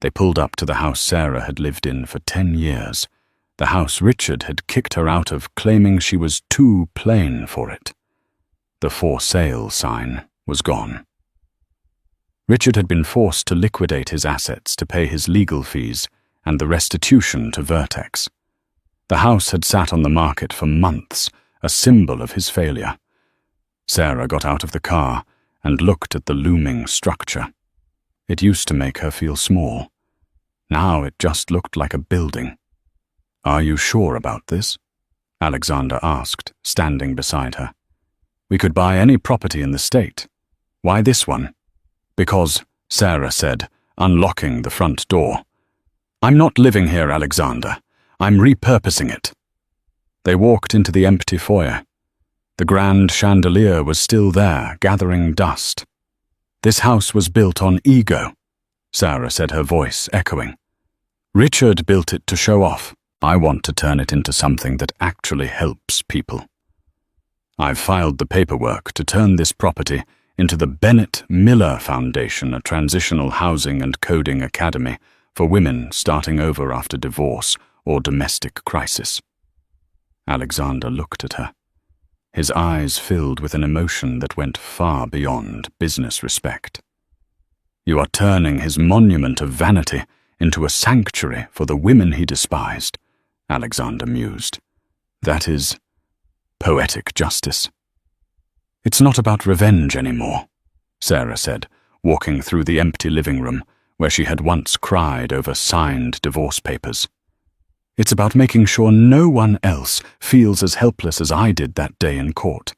They pulled up to the house Sarah had lived in for 10 years, the house Richard had kicked her out of, claiming she was too plain for it. The for sale sign was gone. Richard had been forced to liquidate his assets to pay his legal fees and the restitution to Vertex. The house had sat on the market for months, a symbol of his failure. Sarah got out of the car and looked at the looming structure. It used to make her feel small. Now it just looked like a building. "Are you sure about this?" Alexander asked, standing beside her. "We could buy any property in the state. Why this one?" "Because," Sarah said, unlocking the front door. "I'm not living here, Alexander. I'm repurposing it." They walked into the empty foyer. The grand chandelier was still there, gathering dust. "This house was built on ego," Sarah said, her voice echoing. "Richard built it to show off. I want to turn it into something that actually helps people. I've filed the paperwork to turn this property into the Bennett Miller Foundation, a transitional housing and coding academy for women starting over after divorce or domestic crisis." Alexander looked at her. His eyes filled with an emotion that went far beyond business respect. "You are turning his monument of vanity into a sanctuary for the women he despised," Alexander mused. "That is poetic justice." "It's not about revenge anymore," Sarah said, walking through the empty living room where she had once cried over signed divorce papers. "It's about making sure no one else feels as helpless as I did that day in court.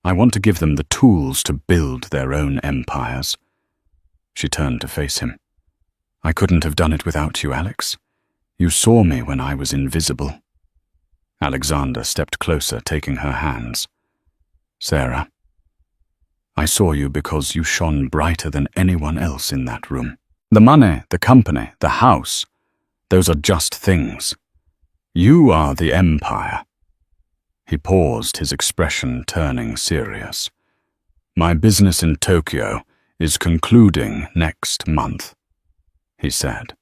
I want to give them the tools to build their own empires." She turned to face him. "I couldn't have done it without you, Alex. You saw me when I was invisible." Alexander stepped closer, taking her hands. "Sarah, I saw you because you shone brighter than anyone else in that room. The money, the company, the house, those are just things. You are the empire." He paused, his expression turning serious. "My business in Tokyo is concluding next month," he said.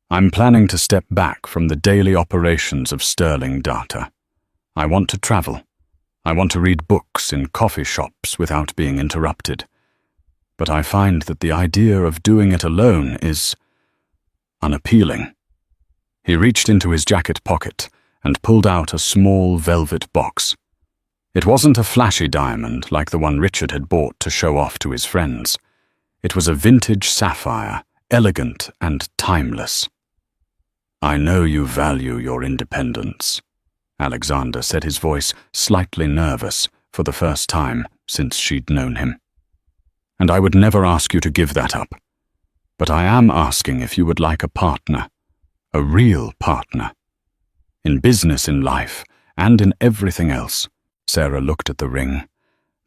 "I'm planning to step back from the daily operations of sterling data. I want to travel. I want to read books in coffee shops without being interrupted. But I find that the idea of doing it alone is unappealing." He reached into his jacket pocket and pulled out a small velvet box. It wasn't a flashy diamond like the one Richard had bought to show off to his friends. It was a vintage sapphire, elegant and timeless. "I know you value your independence," Alexander said, his voice slightly nervous for the first time since she'd known him. "And I would never ask you to give that up. But I am asking if you would like a partner, a real partner. In business, in life, and in everything else." Sarah looked at the ring,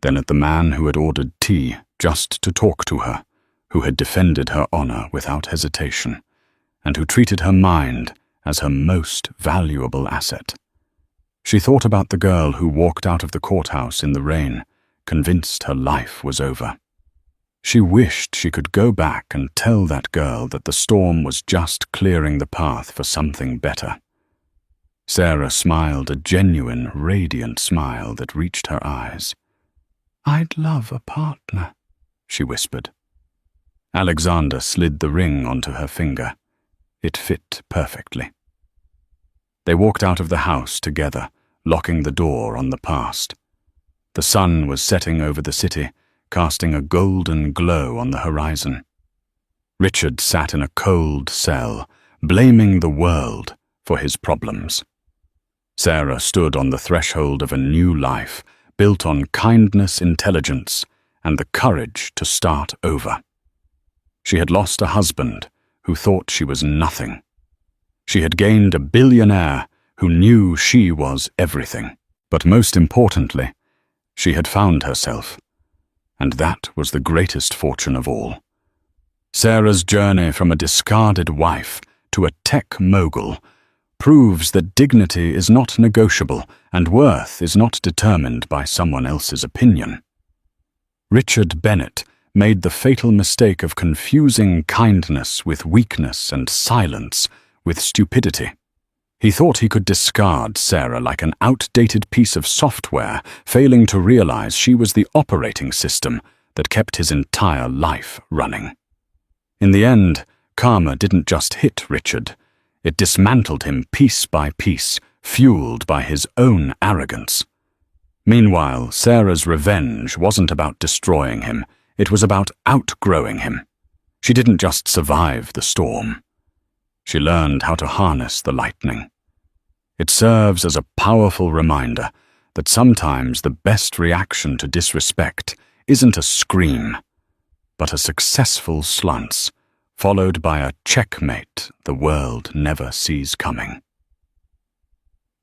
then at the man who had ordered tea just to talk to her, who had defended her honor without hesitation, and who treated her mind as her most valuable asset. She thought about the girl who walked out of the courthouse in the rain, convinced her life was over. She wished she could go back and tell that girl that the storm was just clearing the path for something better. Sarah smiled, a genuine, radiant smile that reached her eyes. "I'd love a partner," she whispered. Alexander slid the ring onto her finger. It fit perfectly. They walked out of the house together, locking the door on the past. The sun was setting over the city, casting a golden glow on the horizon. Richard sat in a cold cell, blaming the world for his problems. Sarah stood on the threshold of a new life, built on kindness, intelligence, and the courage to start over. She had lost a husband who thought she was nothing. She had gained a billionaire who knew she was everything. But most importantly, she had found herself. And that was the greatest fortune of all. Sarah's journey from a discarded wife to a tech mogul proves that dignity is not negotiable and worth is not determined by someone else's opinion. Richard Bennett made the fatal mistake of confusing kindness with weakness and silence with stupidity. He thought he could discard Sarah like an outdated piece of software, failing to realize she was the operating system that kept his entire life running. In the end, karma didn't just hit Richard. It dismantled him piece by piece, fueled by his own arrogance. Meanwhile, Sarah's revenge wasn't about destroying him. It was about outgrowing him. She didn't just survive the storm. She learned how to harness the lightning. It serves as a powerful reminder that sometimes the best reaction to disrespect isn't a scream, but a successful slunce, followed by a checkmate the world never sees coming.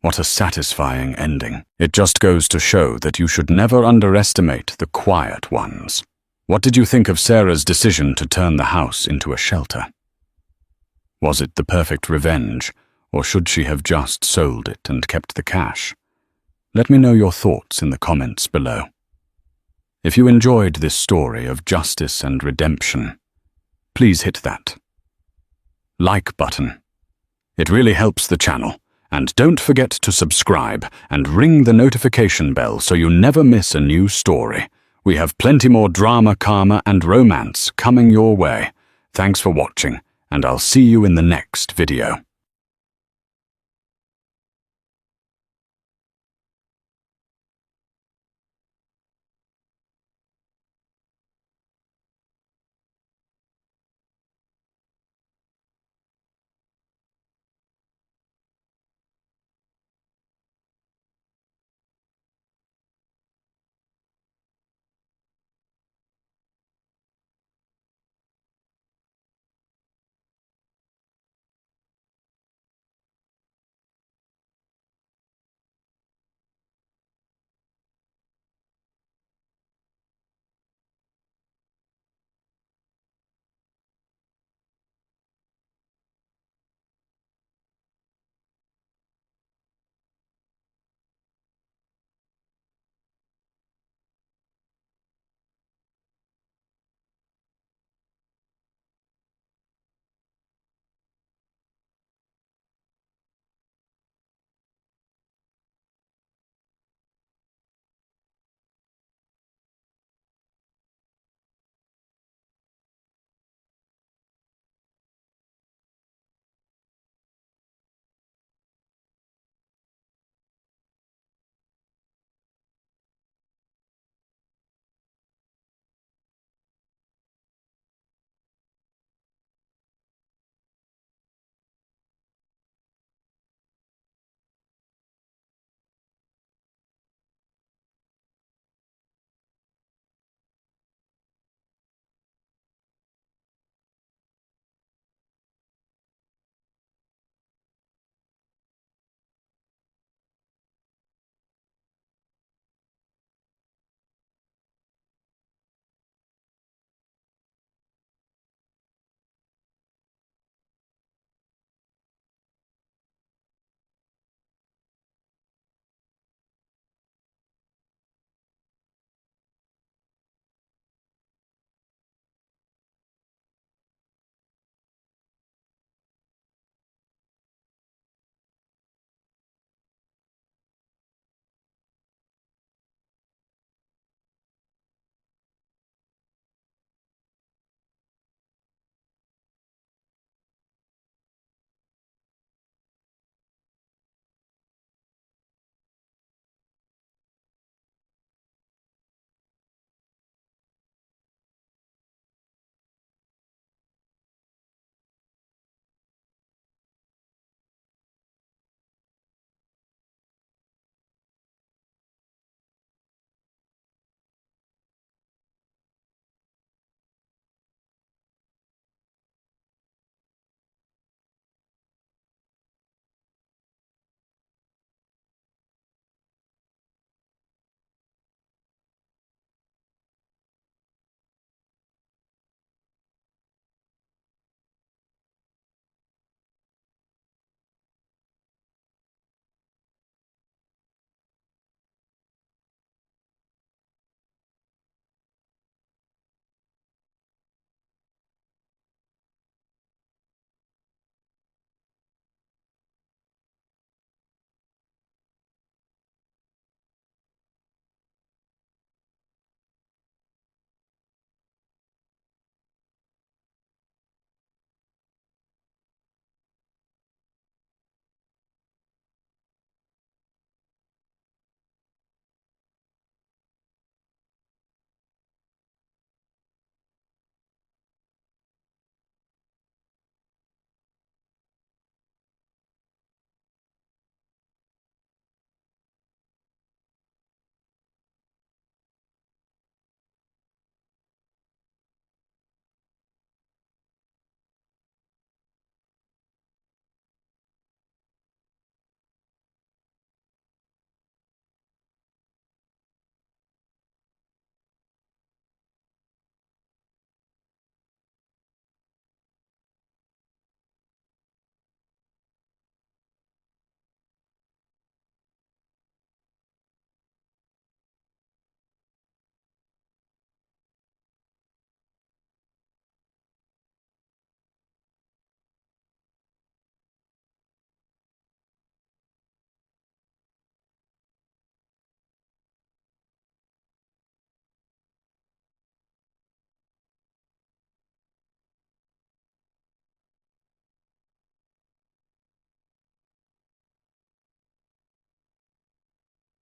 What a satisfying ending. It just goes to show that you should never underestimate the quiet ones. What did you think of Sarah's decision to turn the house into a shelter? Was it the perfect revenge, or should she have just sold it and kept the cash? Let me know your thoughts in the comments below. If you enjoyed this story of justice and redemption, please hit that like button. It really helps the channel. And don't forget to subscribe and ring the notification bell so you never miss a new story. We have plenty more drama, karma, and romance coming your way. Thanks for watching, and I'll see you in the next video.